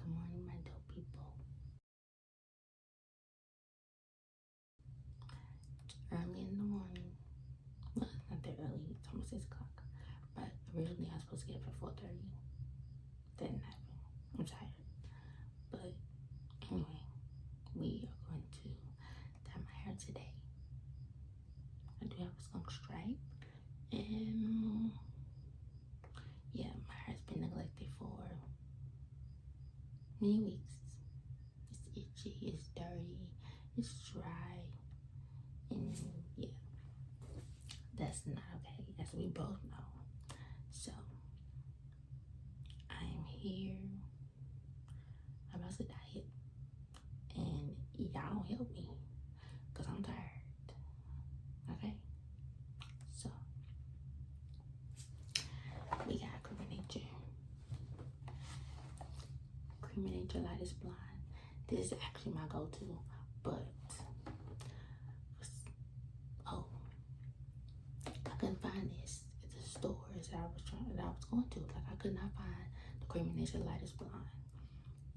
Good morning, my dope people. It's early in the morning. Well, it's not that early. It's almost 6 o'clock. But originally I was supposed to get up at 4:30. Didn't happen. I'm tired. But anyway, we are going to dye my hair today. I do have a skunk stripe. And yeah, my hair's been neglected for many weeks. It's itchy, it's dirty, it's dry, and yeah, that's not okay, as we both know. So I'm here. I'm about to dye it, and y'all help me, cause I'm tired. Okay, so we got Cream Nature. Cream Nature Lightest Blonde. This is actually my go-to, but oh, I couldn't find this at the stores that I was going to. Like, I could not find the Cream Nature Lightest Blonde.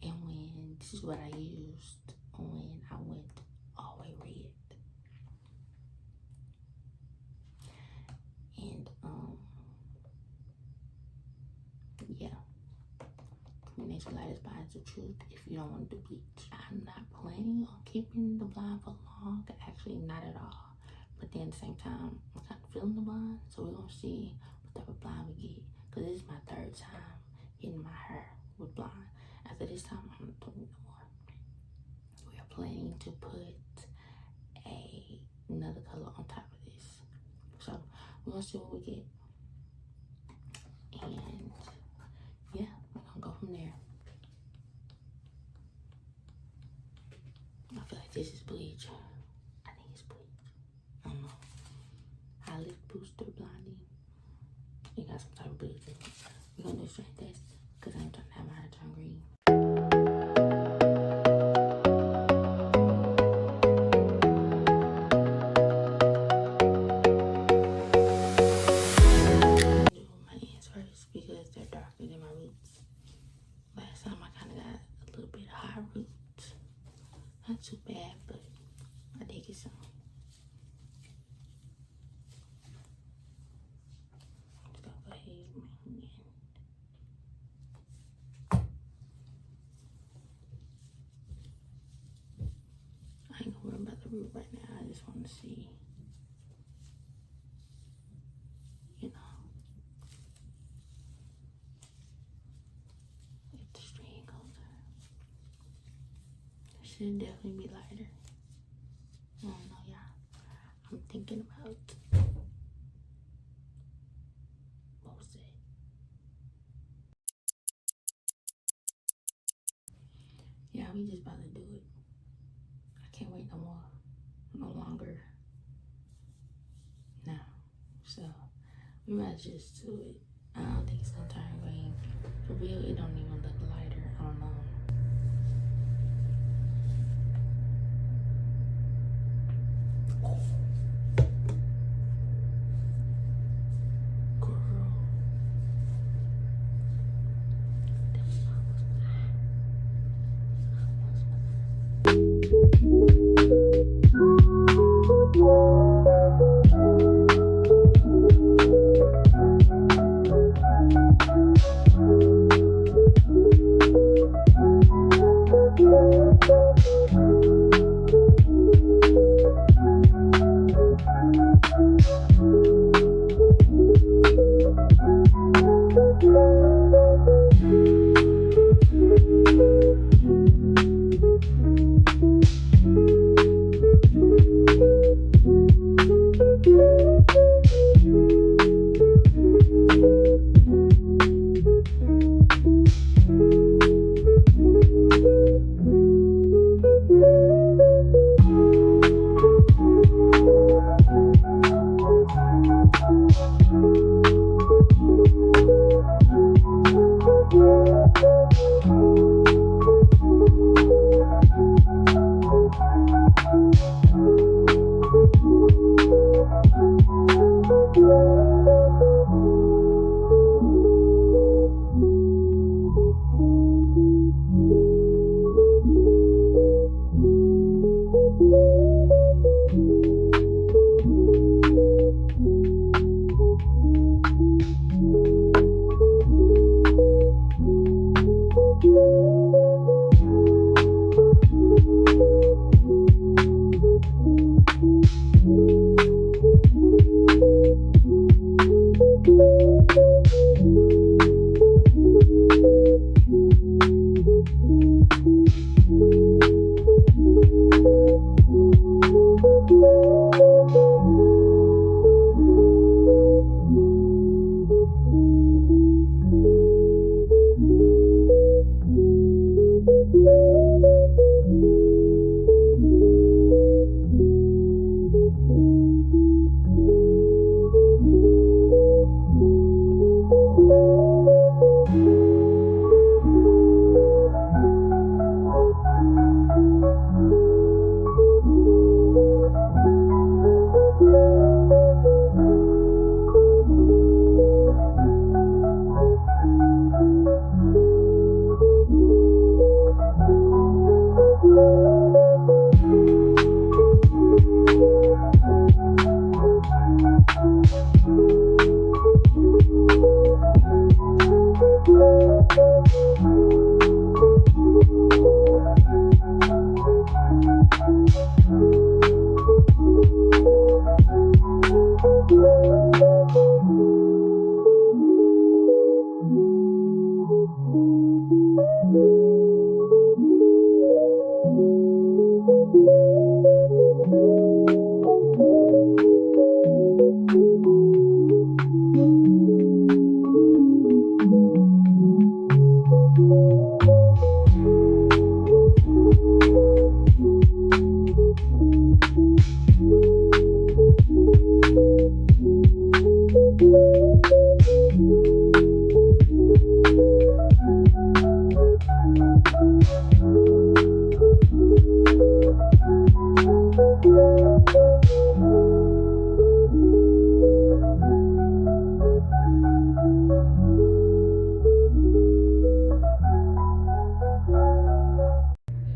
And when this is what I used when I went all the way red. And yeah. Cream Nature Lightest Blonde is the truth if you don't want to do bleach. I'm not planning on keeping the blonde for long. Actually, not at all. But then at the same time, I'm kind of feeling the blonde. So we're going to see what type of blonde we get. Because this is my 3rd time getting my hair with blonde. After this time, I'm not doing no more. We are planning to put another color on top of this. So we're going to see what we get. And yeah, we're going to go from there. I feel like this is bleach. I think it's bleach. I don't know. Eyelid Booster Blondie. It got some type of bleach in it. We're going to do a straight test because I ain't trying to have my hair turn green. Do my ends first because they're darker than my roots. Last time I kind of got a little bit high roots. Not too bad, but I did get some. Just gonna go ahead with my hand. I ain't gonna worry about the root right now. I just want to see, you know, if the string goes up. It should definitely be lighter. I don't know, y'all. I'm thinking about, what was it? Yeah, we just about to do it. I can't wait no longer. No. So we might just do it. I don't think it's gonna turn green. For real, it don't even look lighter. I don't know.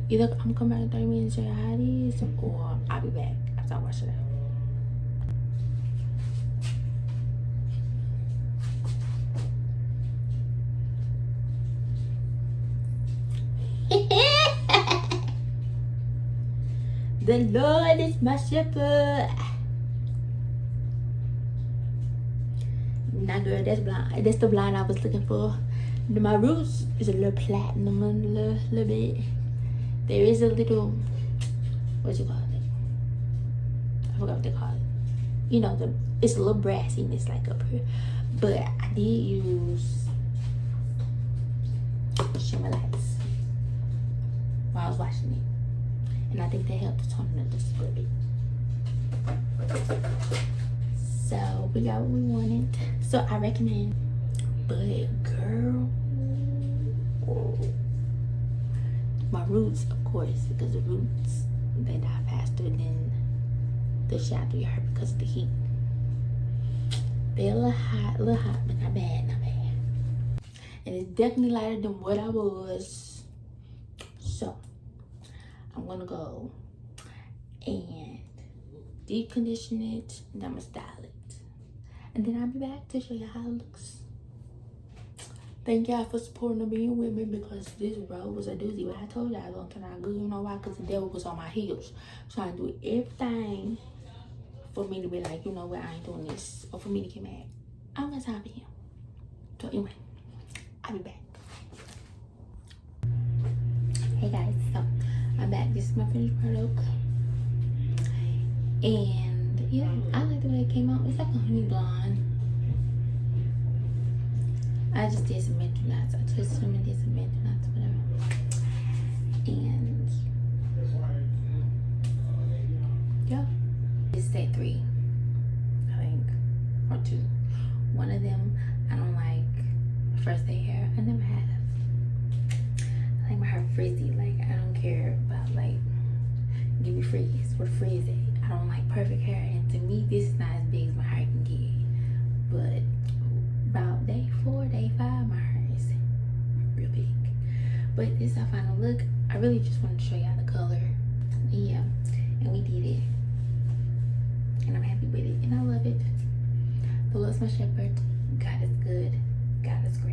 Either I'm coming back in 30 minutes to show you how it is, or I'll be back after I wash it out. The Lord is my shepherd. Nah, girl, that's blind. That's the blind I was looking for. My roots is a little platinum, a little bit. There is a little, what you call it? I forgot what they call it. You know, it's a little brassiness like up here. But I did use shimmer lights while I was washing it. And I think they helped to tone it just a little bit. So we got what we wanted. So I recommend, but girl, my roots, of course, because the roots, they die faster than the shadow of your hair because of the heat. They're a little hot, but not bad, not bad. And it's definitely lighter than what I was. So I'm gonna go and deep condition it, and I'm gonna style it. And then I'll be back to show you how it looks. Thank y'all for supporting and being with me, because this road was a doozy. But I told y'all I was gonna turn out good. You know why? Because the devil was on my heels, trying to do everything for me to be like, you know what, I ain't doing this, or for me to get mad. I don't got time for him. So anyway, I'll be back. Hey guys, so I'm back. This is my finished product, and yeah, I like the way it came out. It's like a honey blonde. I just did some mental knots. I twisted them and did some mental knots, whatever. And yeah, it's day 3, I think, or 2. One of them, I don't like first day hair. I never have. I like my hair frizzy. Like, I don't care about like give me frizz. What frizz at? I don't like perfect hair, and to me, this is not as big as my hair can get. But about day 4, day 5, my hair is real big. But this is our final look. I really just wanted to show y'all the color. Yeah, and we did it, and I'm happy with it, and I love it. The Lord's my shepherd. God is good. God is great.